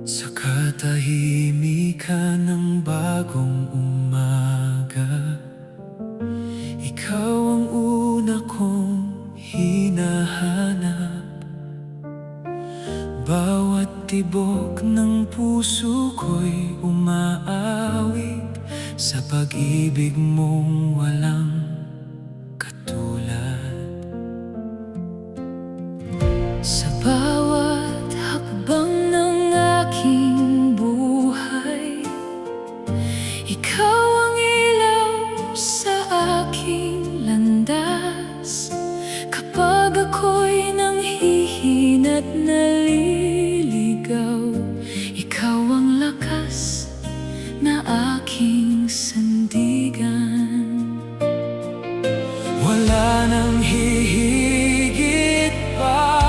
Sa katahimikan ng bagong umaga, ikaw ang una kong hinahanap. Bawat tibok ng puso ko'y umaawit sa pag-ibig mong walang katulad. Sa bawat hakbang ng aking buhay, ikaw ang ilaw sa aking landas. Kapag ako'y nanghihina't naliligaw, ikaw ang lakas na aking sandigan. Wala nang hihigit pa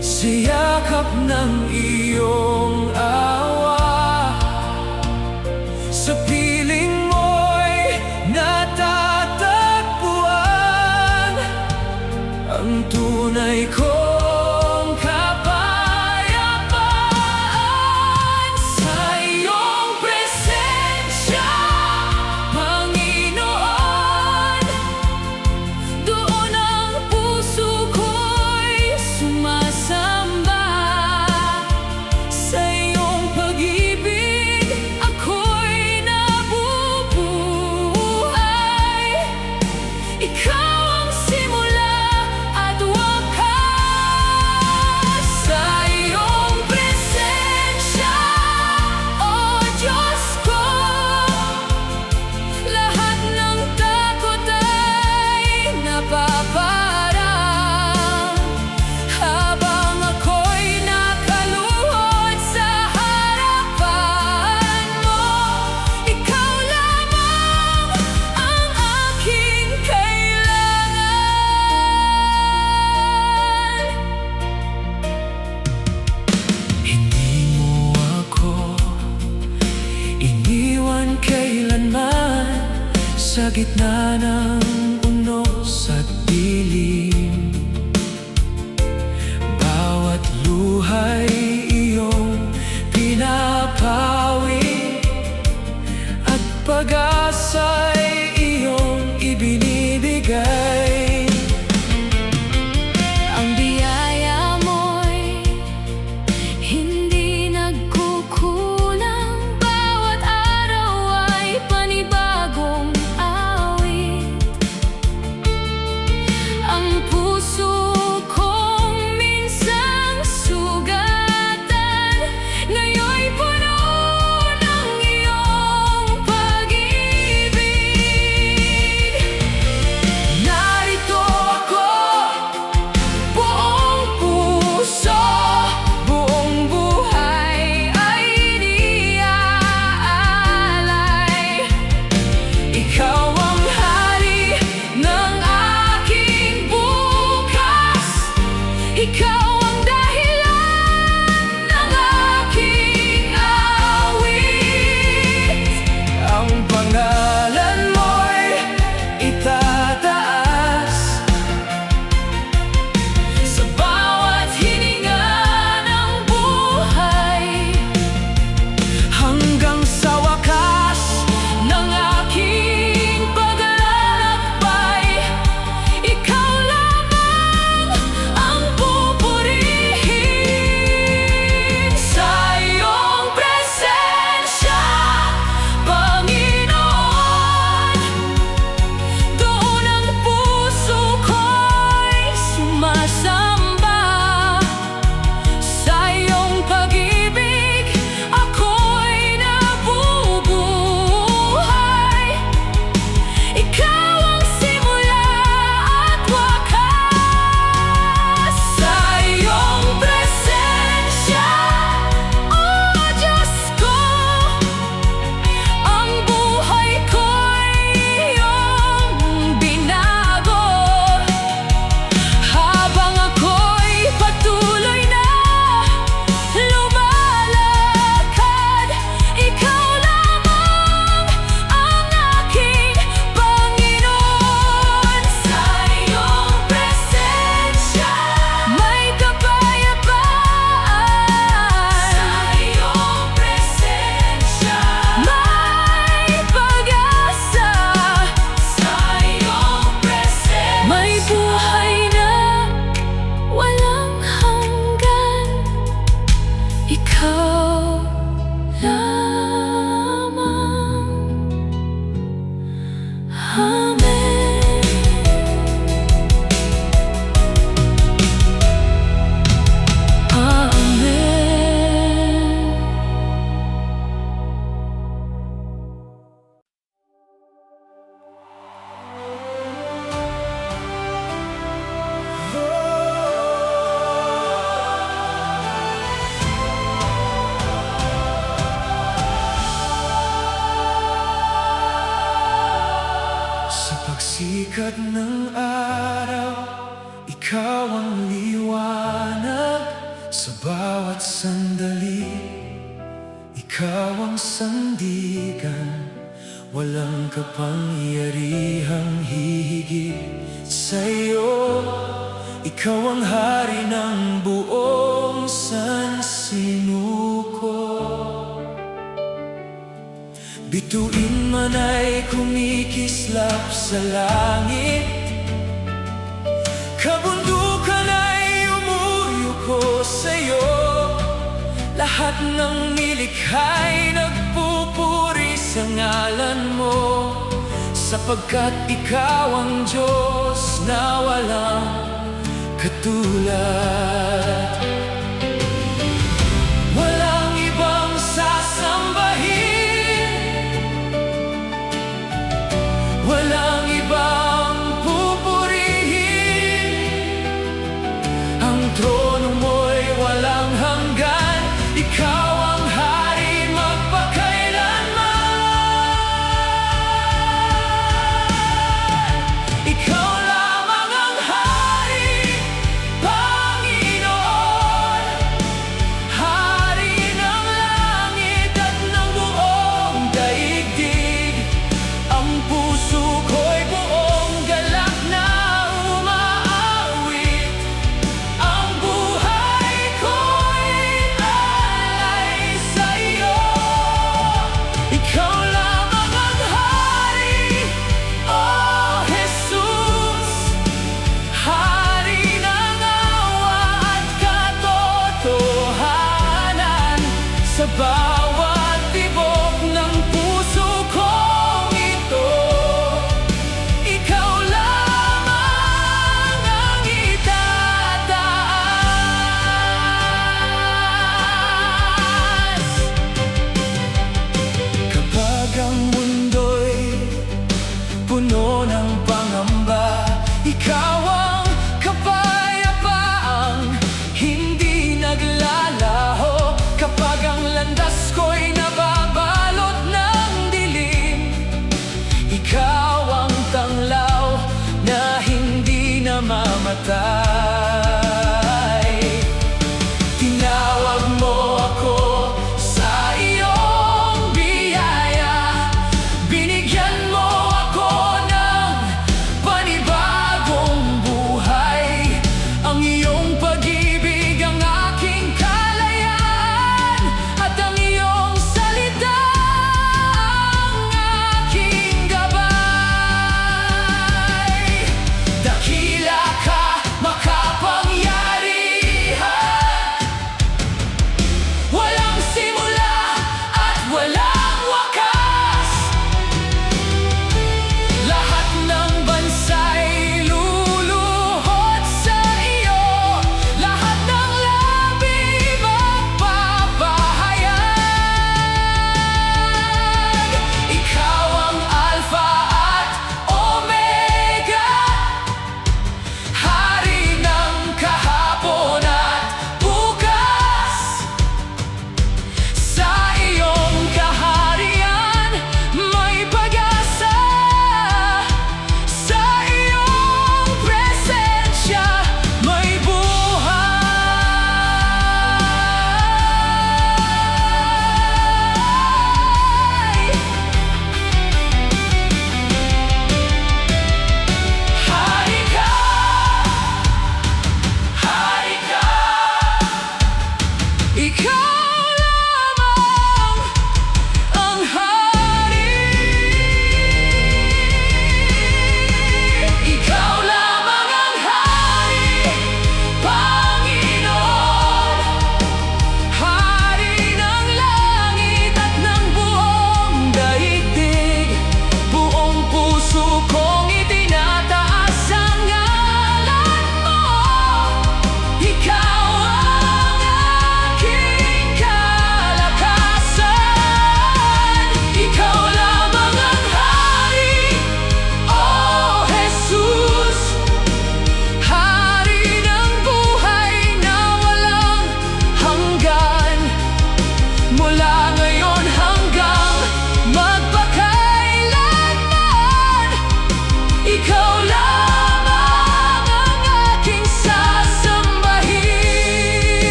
sa yakap ng iyong awa. Sa piling mo'y natatagpuan ang tunay kong kapayapaan. Sa iyong presensya, Panginoon, doon ang puso ko'y sumasamba. Sa iyong pag-ibig, ako'y nabubuhay. Ikaw ang simula at wakas. Sa iyong presensya, O Diyos ko, lahat ng takot ay napaparang. Habang ako'y nakaluhod sa harapan mo, ikaw lamang ang aking kailangan. Hindi mo ako iniwan kailanman sa gitna ng unos at dilim. Bawat luha'y iyong pinapawi at pag-asa'y iyong ibinibigay. Ang biyaya mo'y hindi nagkukulang. Bawat araw ay panibagong awit. Sa bawat sandali, ikaw ang sandigan. Walang kapangyarihang hihigit sa'yo. Ikaw ang hari ng buong sansinuko. Bituin man ay kumikislap sa langit, kabundukan ay umuyuko sa'yo. Lahat ng nilikha'y nagpupuri sa ngalan mo, sapagkat ikaw ang Diyos na walang katulad. Walang ibang sasambahin, walang ibang pupurihin. Ang trono mo'y walang hanggan, ikaw ang hari magpakailanman. Ikaw lamang ang hari, Panginoon, hari ng langit at ng buong daigdig. Ang puso ko'y buong galak na umaawit, ang buhay ko'y alay sa iyo. Ikaw lamang ang hari, O Jesus, hari ng awa at katotohanan. Sa bawat tibok ng puso kong ito, ikaw lamang ang itataas. Kapag ang mundo'y puno ng pangamba, ikaw ang kapayapaang hindi naglalaho. Kapag ang landas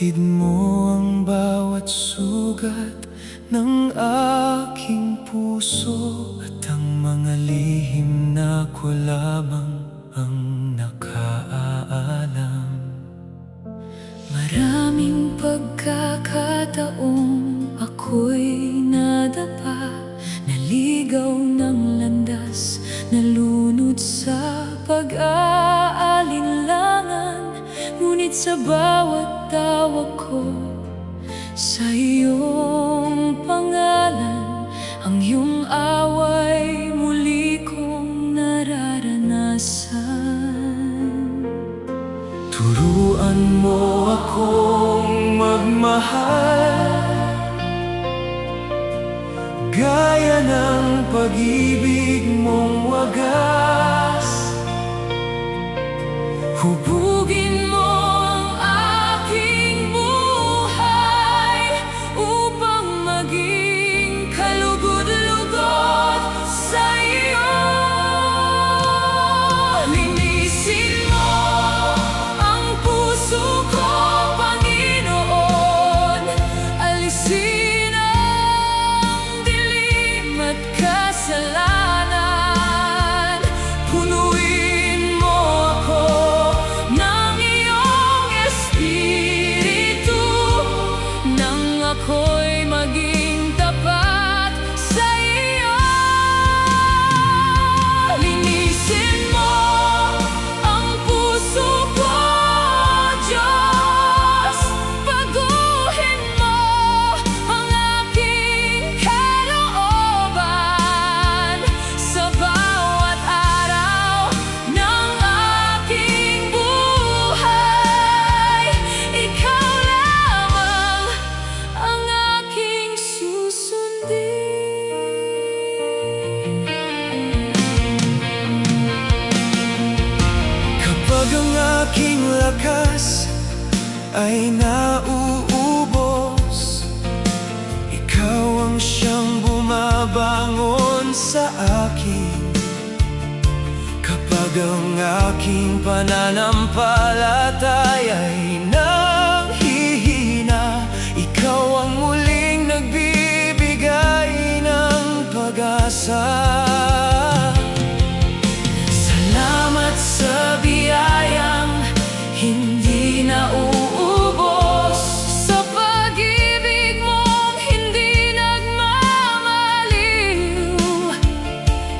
Batid mo ang bawat sugat ng aking puso, at ang mga lihim na ko lamang ang nakaalam. Maraming pagkakataong ako'y nadapa, naligaw ng landas, nalunod sa pag-aalinlangan. Ngunit sa bawat tawag ko sa iyong pangalan, ang iyong away muli kong nararanasan. Turuan mo akong magmahal, gaya ng pag-ibig mong wagas. Hubugin mo ang aking buhay upang maging kalugod-lugod sa iyo. Linisin mo ang puso ko, Panginoon. Alisin ang dilim at kasalanan. Punuin mo ako ng iyong espiritu, nang ako'y maging tapat sa iyo. Linisin mo ang puso ko, Diyos. Baguhin mo ang aking kalooban sa bawat araw ng aking buhay. Ikaw lamang ang aking susundin. Kapag ang aking lakas ay nauubos, ikaw ang siyang bumabangon sa akin. Kapag ang aking pananampalataya'y nanghihina, ikaw ang muling nagbibigay ng pag-asa. Salamat sa biyayang hindi nauubos, Sa pag-ibig mong hindi nagmamaliw.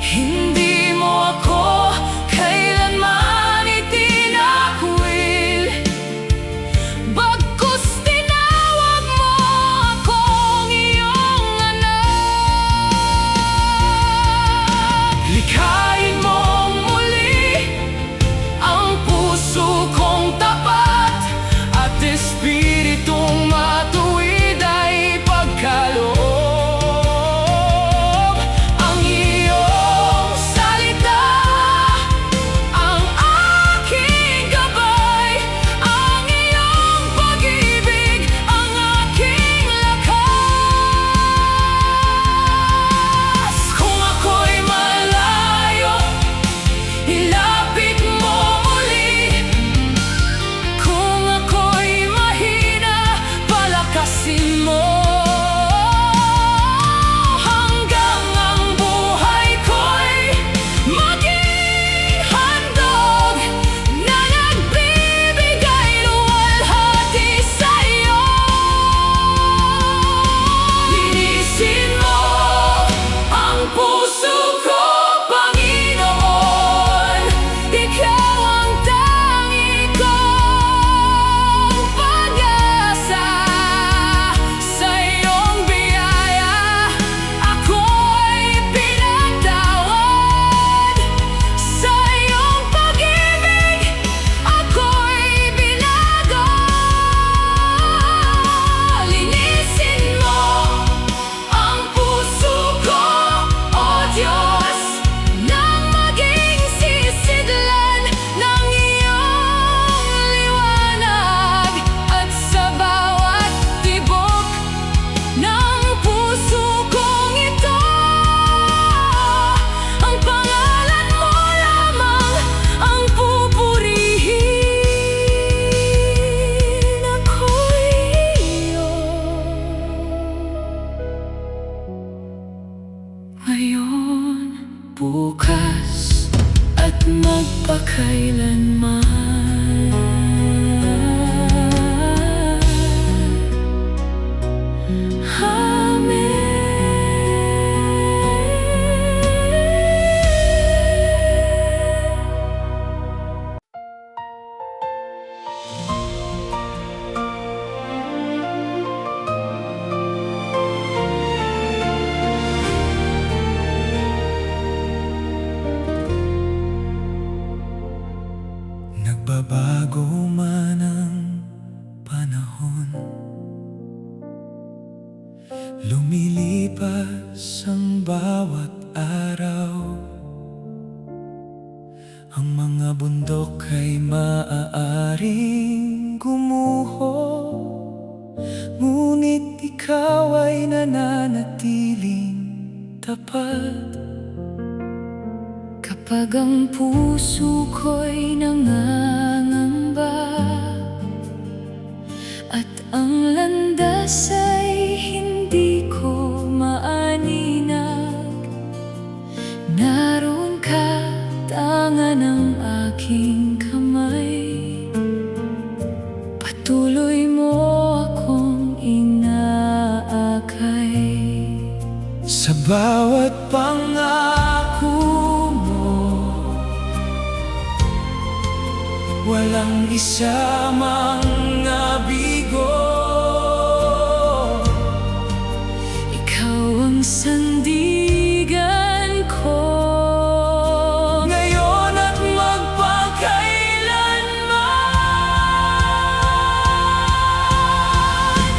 hindi mo ako kailanman itinakwil. bukas at magpakailanman. Nagbabago man ang panahon, lumilipas ang bawat araw. Ang mga bundok ay maaaring gumuho, ngunit ikaw ay nananatiling tapat. Kapag ang puso ko'y nangangamba at ang landas ay hindi ko maaninag, naroon ka, tangan ng aking kamay. Patuloy mo akong inaakay. Sa bawat pangako walang isa mang nabigo. Ikaw ang sandigan ko ngayon at magpakailanman.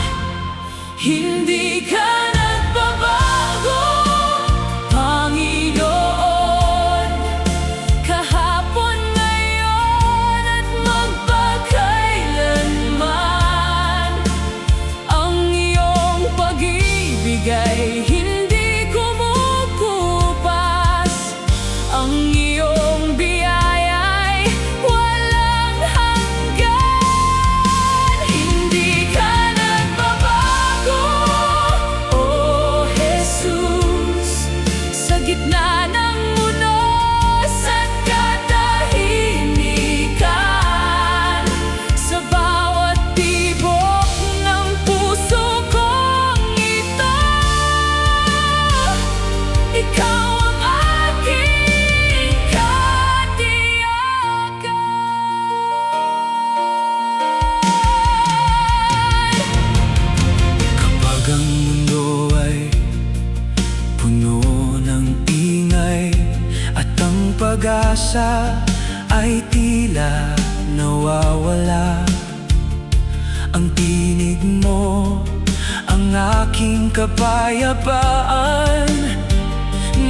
Hindi ka nagbabago, Panginoon. Kahapon, ngayon at magpakailanman. Ang iyong pag-ibig ay hindi kumukupas. Ang iyong biyaya'y walang hanggan. Hindi ka nagbabago, O Jesus. Sa gitna ng unos at katahimikan, sa bawat tibok ng puso kong ito, ikaw ang aking katiyakan. Kapag ang mundo ay puno ng ingay at ang pag-asa ay tila nawawala, ang tinig mo ang aking kapayapaan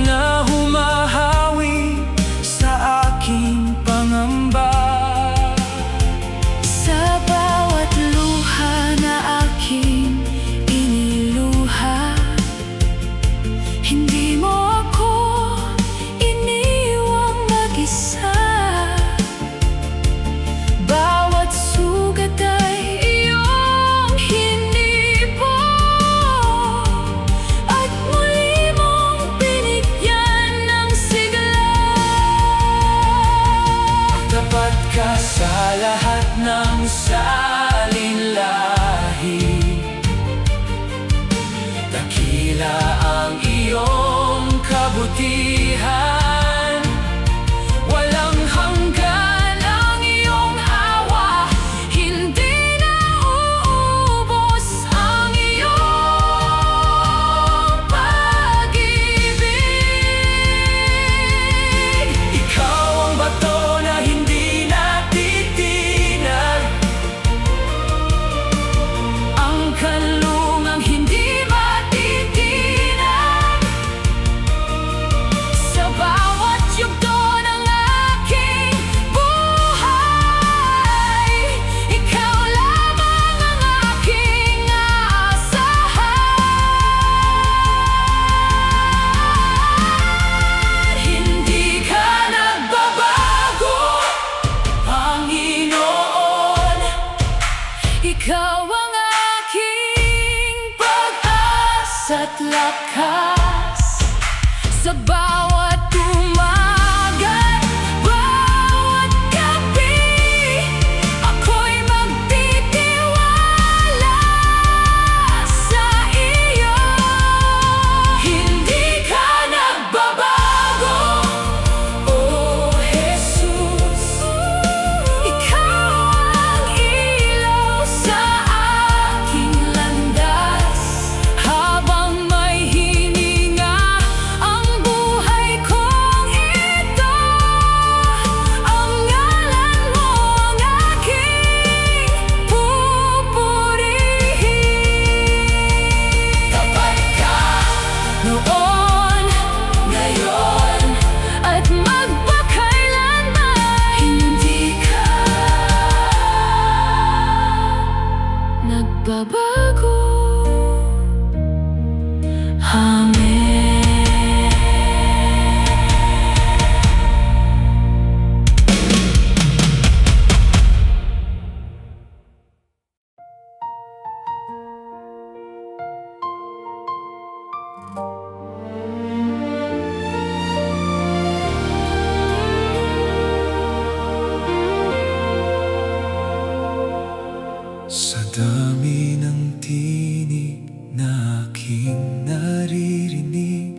na humahawi sa aking pangamba. Sa bawat luha na aking iniluha, hindi mo ako iniwang mag-isa. Bawat sugat ay iyong hinipo at muli mong binigyan ng sigla. Tapat ka sa lahat ng salinlahi, dakila ang iyong kabutihan. Walang hanggan ang iyong awa, hindi na uubos ang iyong pag-ibig. Ikaw ang bato na hindi natitinag, ang kanlungang hindi matitinag. Sa bawat yugto ng aking buhay, ikaw lamang ang aking aasahan. Hindi ka nagbabago, Panginoon. Ikaw ang aking pag-asa't lakas. Sa bawat noon, ngayon, at magpakailanman. Hindi ka nagbabago. Amen. Sa dami ng tinig na aking naririnig,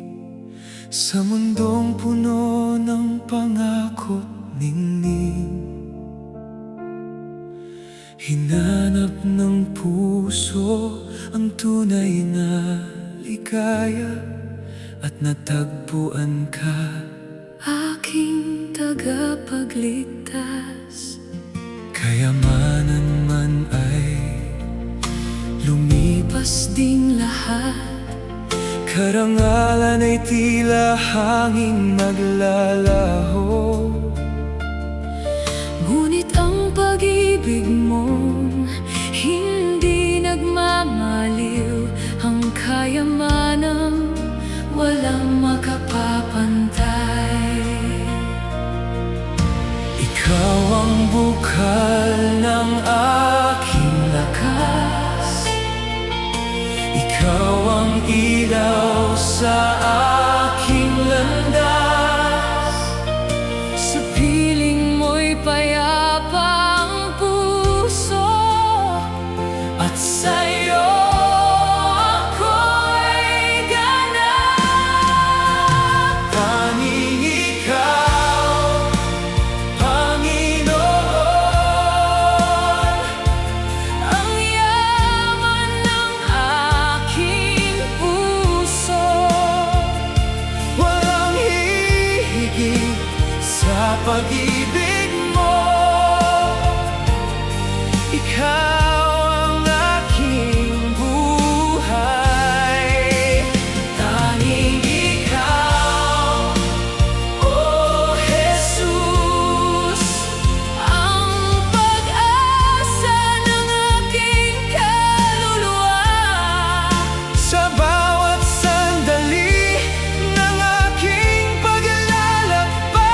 sa mundong puno ng pangako ningning, hinanap ng puso ang tunay na ligaya, at natagpuan ka, Aking tagapagligtas. kayamanan man ay lumipas Ding lahat, karangalan ay tila hanging naglalaho. ngunit ang pag-ibig mo hindi nagmamaliw. Ang kayamanang walang makapapantay. Ikaw ang bukal ng aking lakas, ikaw ang ilaw sa aking landas. Sa piling mo'y payapa ang puso, At sa'yo ako'y ganap. tanging ikaw, Panginoon, Ang yaman ng aking puso, walang hihigit sa pag-ibig mo. Ikaw ang aking buhay, tanging ikaw, O Jesus. ang pag-asa ng aking kaluluwa. Sa bawat sandali ng aking paglalakbay,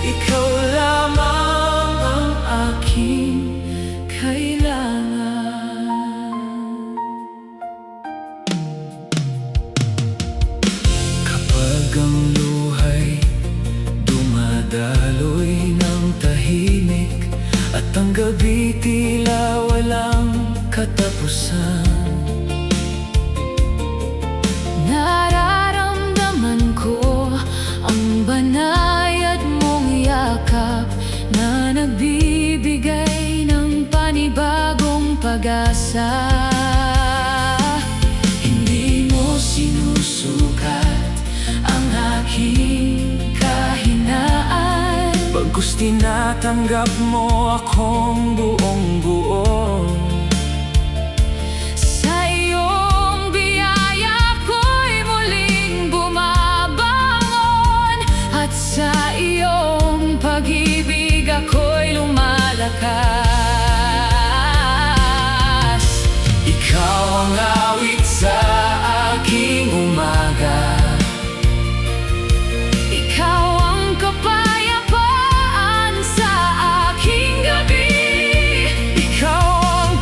ikaw lamang ang Aking kailangan. Kapag ang luhay dumadaloy ng tahimik, at ang gabi tila walang katapusan, Nararamdaman ko ang banayad mong yakap na nagbibigay ng panibagong pag-asa. hindi mo sinusukat ang aking kahinaan, bagkus tinatanggap mo akong buong-buo. Sa iyong biyaya ko'y muling bumabangon, at sa iyong pag-ibig ako'y lumalakas. Ikaw ang awit sa aking umaga, Ikaw ang kapayapaan sa aking gabi. ikaw ang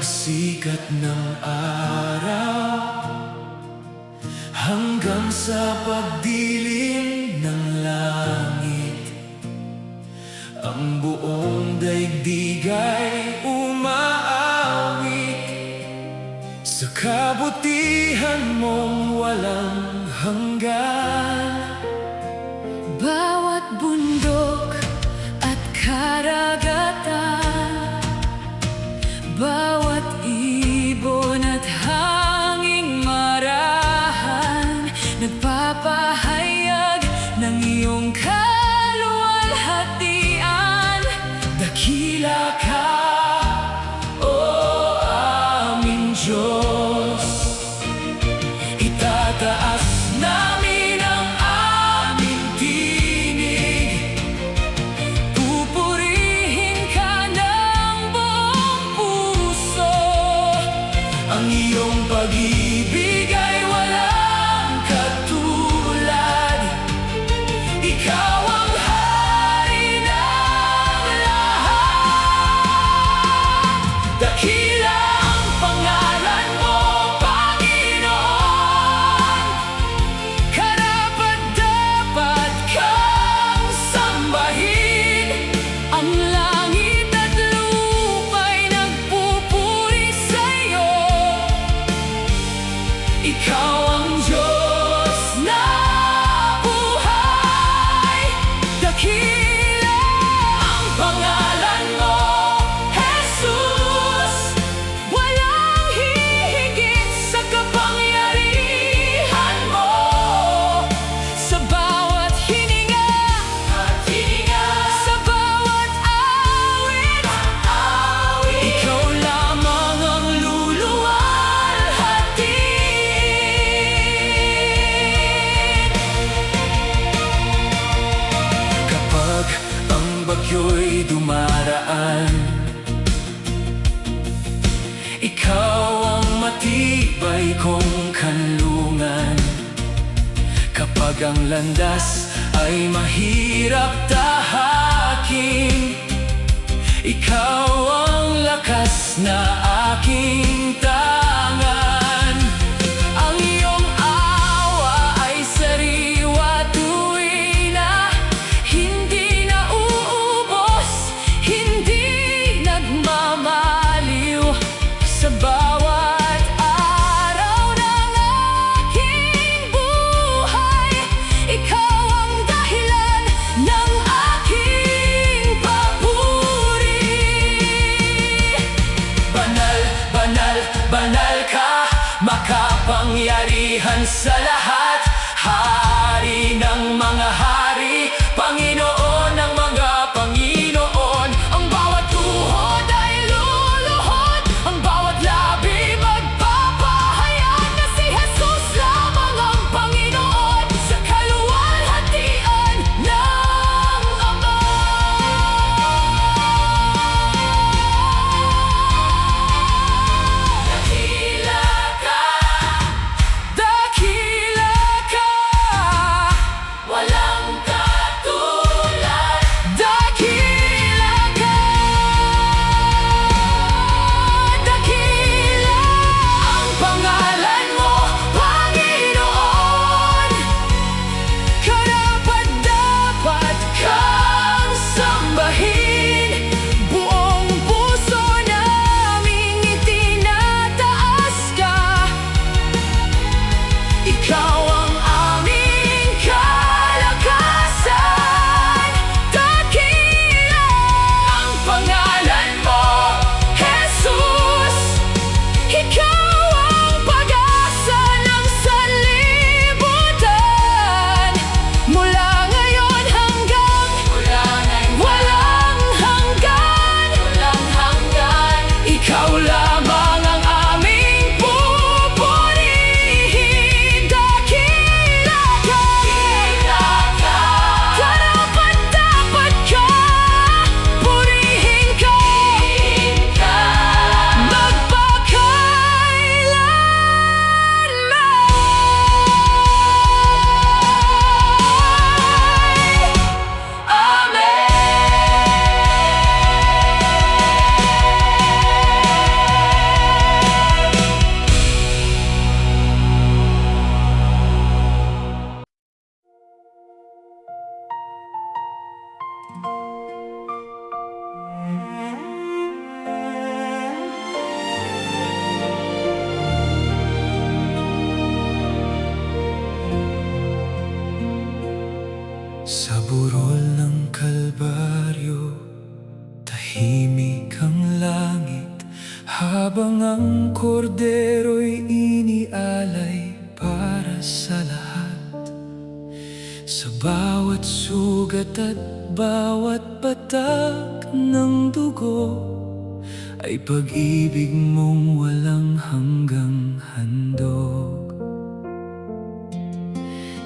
pagsikat ng araw hanggang sa pagdilim ng langit. Ang buong daigdig ay umaawit sa kabutihan mong walang hanggan. Bawat bundok at karagatan, bawat ibon at hanging marahan, nagpapahayag ng iyong kaluwalhatian. Dakila ka, o aming Diyos. Itataas namin ang aming tinig, Pupurihin ka ng buong puso. ang iyong pag-ibig ay walang katulad. Ikaw ang hari ng lahat. Dakila ang pangalan mo, Panginoon. Karapat-dapat kang sambahin. Ang langit at lupa'y nagpupuri sa'yo. Ikaw ang Diyos na buhay. Dakila Ang pangalan mo, Jesus. walang hihigit sa kapangyarihan mo. Sa bawat hininga, sa bawat awit, Ikaw lamang ang luluwalhatiin. Kapag ang bagyo'y dumaraan, ikaw ang matibay kong kanlungan. Kapag ang landas ay mahirap tahakin, ikaw ang lakas na aking tangan. ang iyong awa ay sariwa tuwina, hindi nauubos, hindi nagmamaliw. Sa bawat araw ng aking buhay, ikaw ang dahilan ng aking papuri. Banal, banal, banal ka, makapangyarihan sa lahat. Hari ng mga hari, Panginoon ng mga Panginoon. Ang bawat tuhod ay luluhod, ang bawat labi magpapahayag na si Jesus lamang ang Panginoon sa kaluwalhatian ng Ama. Dakila ka, Dakila Sa burol ng Kalbaryo, tahimik ang langit, habang ang kordero'y inialay para sa lahat. Sa bawat sugat at bawat patak ng dugo, ay pag-ibig mong walang hanggang handog.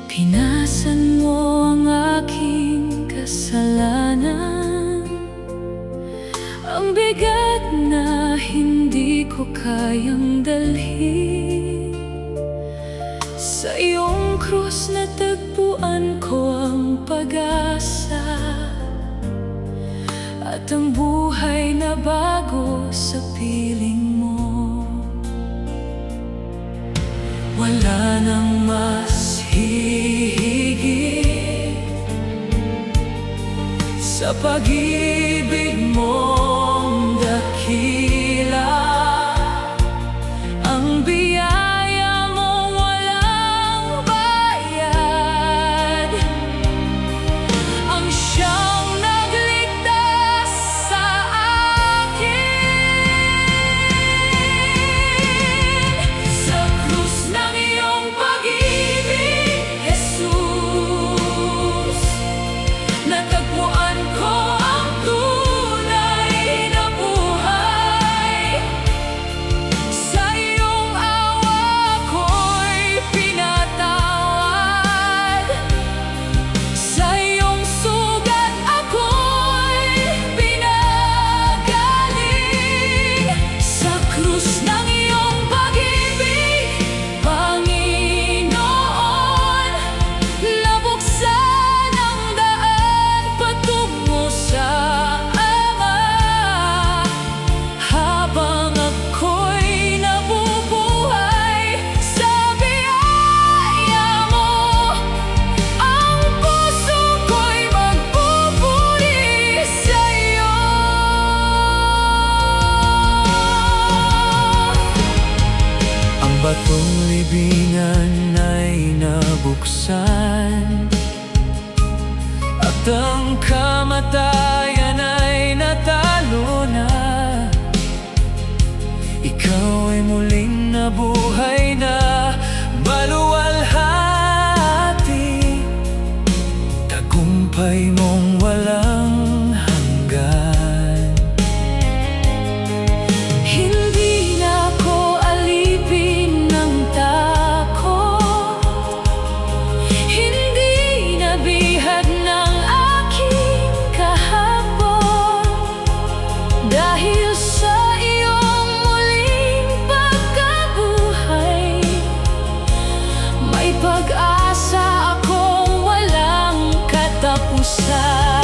Pinasan mo ang aking kasalanan, ang bigat na hindi ko kayang dalhin. Sa iyong krus natagpuan ko ang pag-asa, at ang buhay na bago sa piling mo. Wala nang mas hihigit sa pag-ibig mong dakila, ang biyaya mong walang bayad, ang siyang nagligtas sa akin. Sa krus ng iyong pag-ibig, Jesus, natagpuan ko ang tunay na buhay. Sa iyong awa ko'y pinatawad, sa iyong sugat ako'y pinagaling. Sa krus ng iyong pag-ibig, Panginoon, nabuksan ang daan patungo sa Ama, habang ako'y nabubuhay sa biyaya mo. Ang puso ko'y magpupuri sa iyo. Ang batong libingan ay nabuksan, at ang kamatayan ay natalo na. Ikaw ay muling nabuhay na maluwalhati, tagumpay mong walang hanggan. Hindi na ako alipin ng takot, hindi na bihag ng aking kahapon, dahil sa iyong muling pagkabuhay, may pag-asa akong walang katapusan.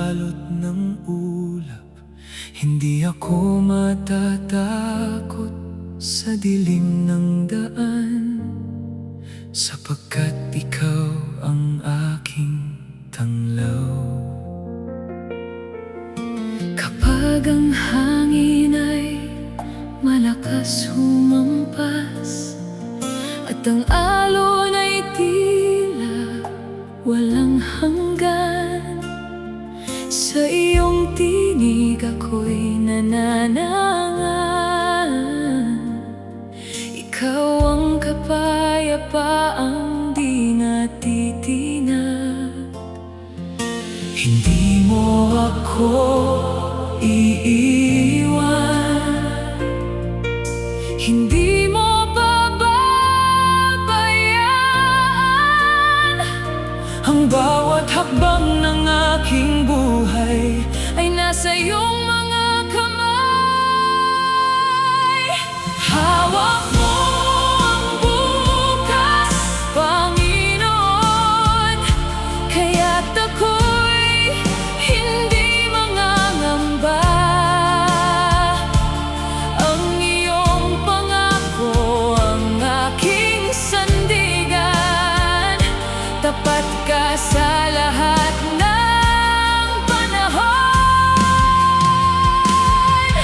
balot ng ulap. Hindi ako matatakot sa dilim ng daan, sapagkat ikaw ang aking tanglaw. Kapag ang hangin ay malakas humampas at ang alon ay tila walang hanggan, sa iyong tinig ako'y nananangan. Ikaw ang kapayapaang di natitinag. Hindi mo ako iiwan, Hindi mo pababayaan. ang bawat hakbang ng aking buhay Ay nasa iyong mga kamay. Hawak mo ang bukas, Panginoon, kaya't ako'y hindi mangangamba. Ang iyong pangako ang aking sandigan, tapat ka sa lahat ng panahon.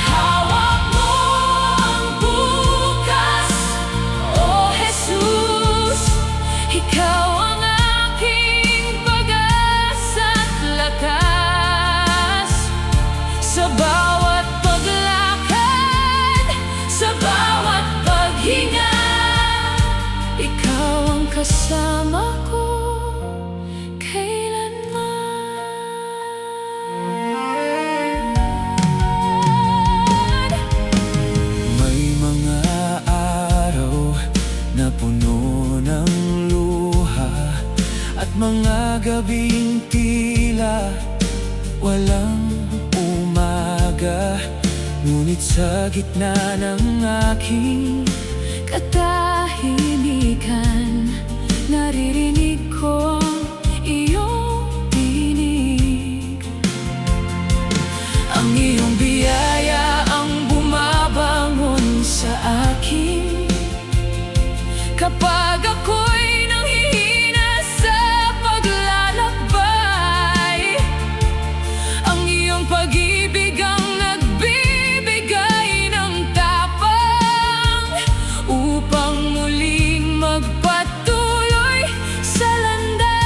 Hawak mo ang bukas, O Jesus, ikaw ang aking pag-asa't lakas. Sa bawat paglakad, sa bawat paghinga, ikaw ang kasama ko kailanman. May mga araw na puno ng luha at mga gabing tila walang umaga. Ngunit sa gitna ng aking Katahimikan, naririnig ko ang iyong tinig. ang iyong biyaya ang bumabangon sa akin Kapag ako'y nanghihina sa paglalakbay, ang iyong pag-ibig ang nagbibigay ng tapang upang muling magpatuloy sa landas.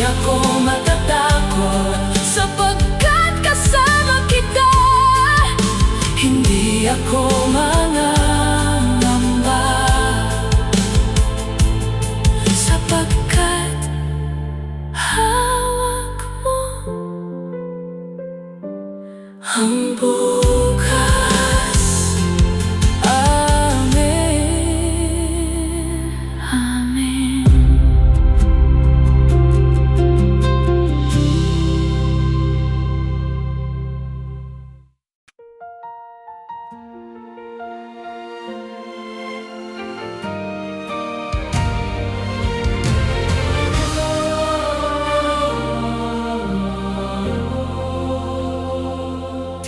ako matatakot, sapagkat kasama kita. Hindi ako mangangamba, sapagkat hawak mo ang bukas. Amen, amen.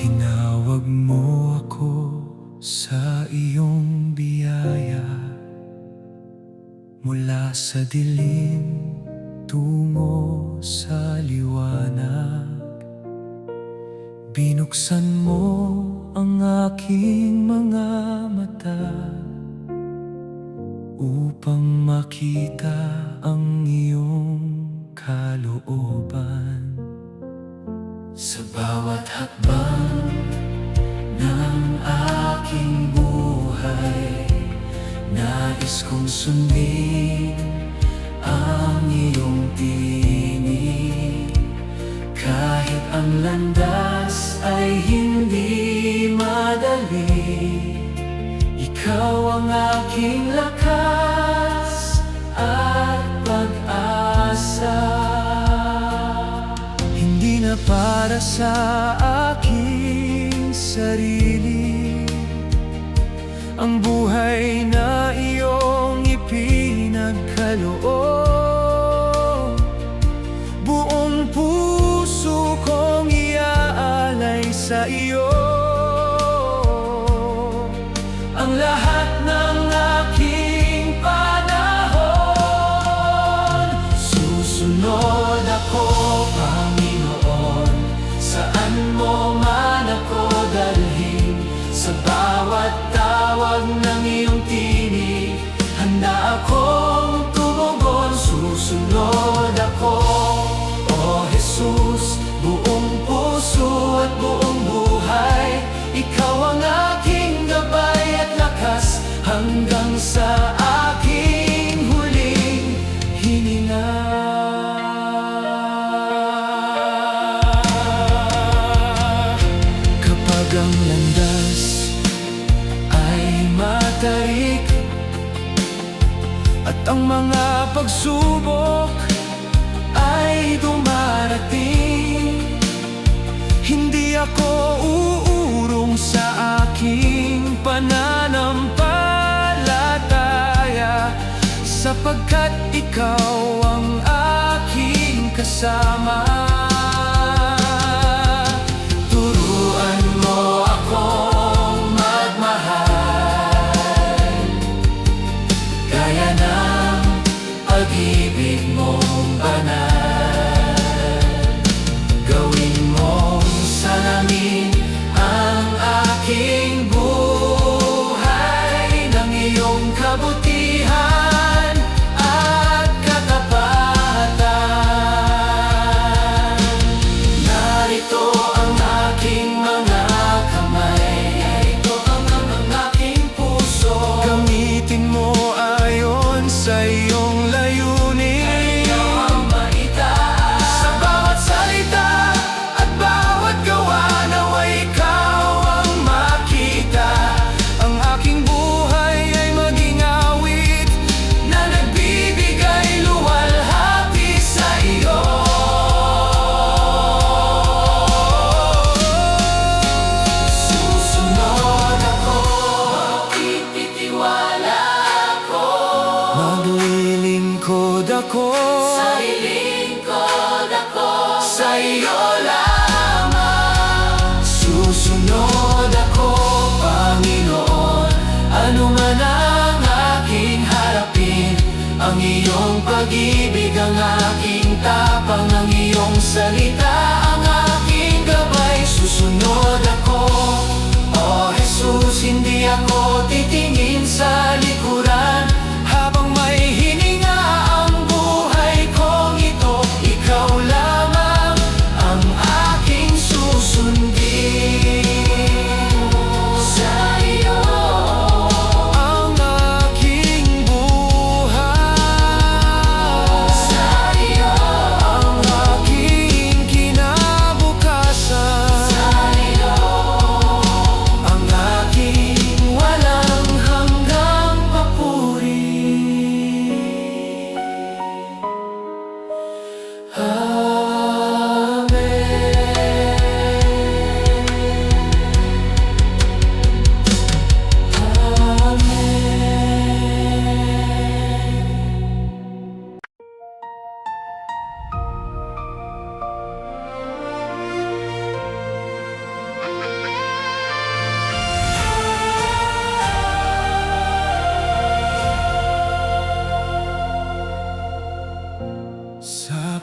Tinawag mo ako sa iyong biyaya, mula sa dilim tungo sa liwanag. Binuksan mo ang aking mga mata upang makita ang iyong kalooban. Sa bawat hakbang ng aking buhay, nais kong sundin ang iyong tinig. Kahit ang landas ay hindi madali, ikaw ang aking lakas at pag-asa. Hindi na para sa aking sarili ang buhay na iyong ipinagkaloob. Buong puso kong iaalay sa iyo ang lahat ng aking panahon. Susunod ako, Panginoon, saan mo man ako dalhin. Sa bawat tawag ng iyong tinig, handa akong tumugon. Susunod ako, O Jesus, buong puso at buong buhay. Ikaw ang aking gabay at lakas hanggang sa aking huling hininga. Kapag ang landas ay matarik at ang mga pagsubok ay dumarating, hindi ako uurong sa aking pananampalataya, sapagkat ikaw ang aking kasama. Turuan mo akong magmahal gaya ng pag-ibig mong banal. Gawin mong salamin ang aking buhay ng iyong kabutihan at katapatan. Narito ang aking mga kamay, narito ang aking puso. Gamitin mo ayon sa iyong layunin. Ikaw ang maitaas sa bawat salita at bawat gawa, naway ikaw ang makita. Ang aking buhay ay maging awit na nagbibigay luwalhati sa iyo. Susunod ako, ipitiwala ako, maglilingkod ako, sa iyo lamang. Susunod ako, Panginoon, ano man ang aking harapin. Ang iyong pag-ibig, ang aking tapang, ang iyong salita, ang aking gabay. Susunod ako, O Jesus, hindi ako titingin sa likuran. Habang may hininga ang buhay kong ito, ikaw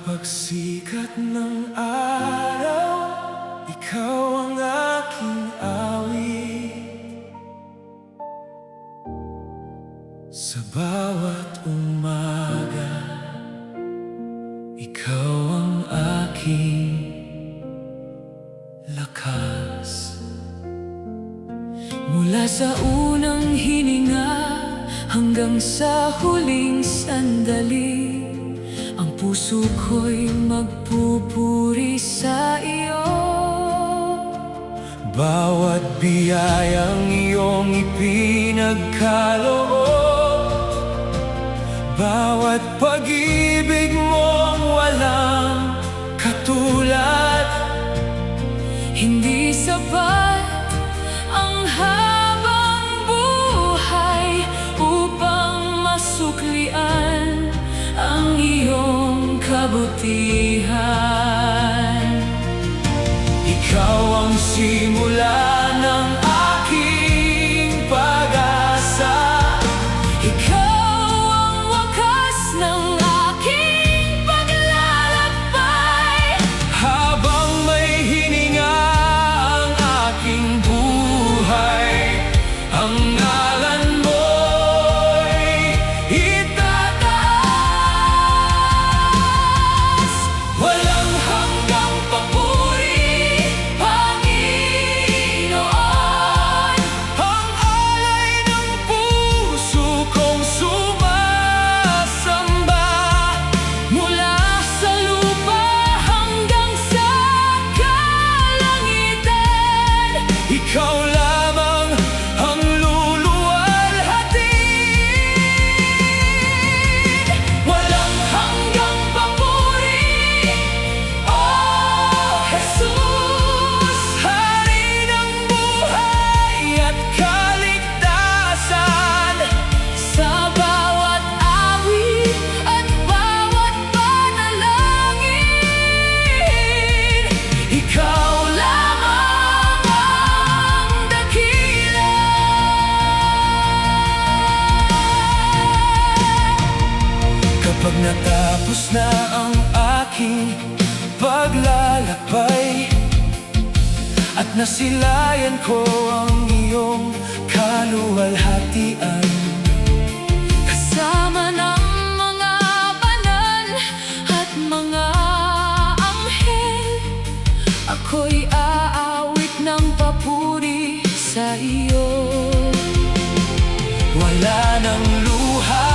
pagsikat ng araw, ikaw ang aking awit. Sa bawat umaga, ikaw ang aking lakas. Mula sa unang hininga hanggang sa huling sandali, ang puso ko'y magpupuri sa iyo. Bawat biyayang iyong ipinagkaloob, bawat pag-ibig mong walang katulad. Hindi sapat ang habang buhay upang masuklian ang iyong kabutihan. Ikaw ang simula ng aking pag-asa, Ikaw ang wakas ng aking paglalakbay. habang may hininga ang aking buhay, ang ngalan mo'y itataas. Walang hanggang papuri, Panginoon. Ang alay ng puso kong sumasamba, Mula sa lupa hanggang sa kalangitan, ikaw lamang ang luluwalhatin. walang hanggang papuri, O Jesus. Hari ng buhay at kaligtasan, Sa bawat awit at bawat panalangin, ikaw lamang ang dakila. kapag natapos na ang aking paglalakbay at nasilayan ko ang iyong kaluwalhatian, Kasama ng mga banal at mga anghel, ako'y aawit ng papuri sa iyo. wala nang luha,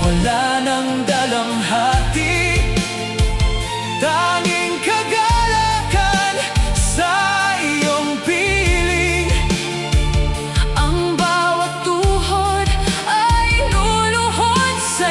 wala nang dalamhati, tanging kagalakan sa iyong piling. Ang bawat tuhod ay luluhod sa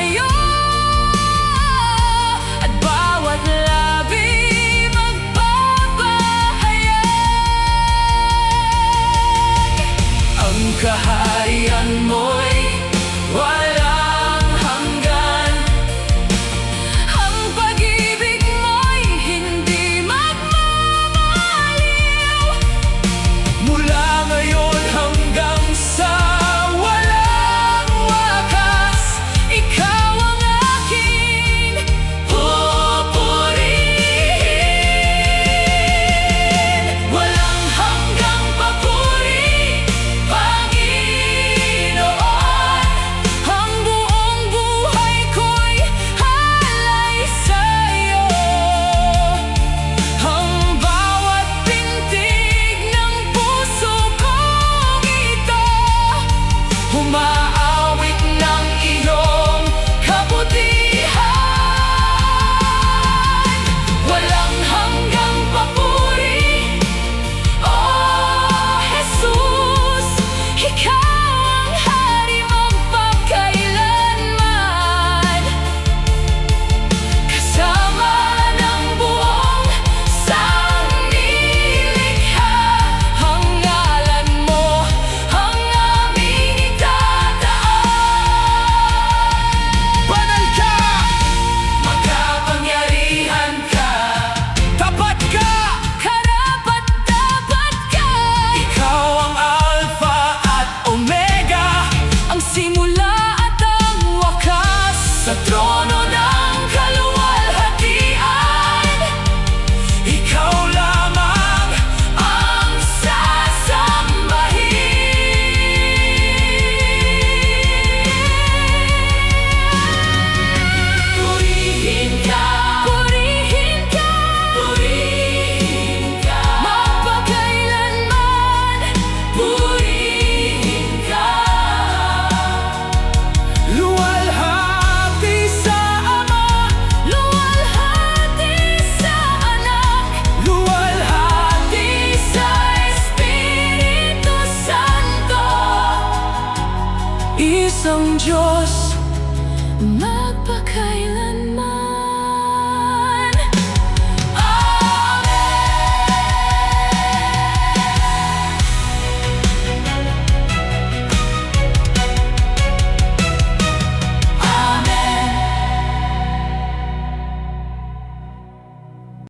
Isang Diyos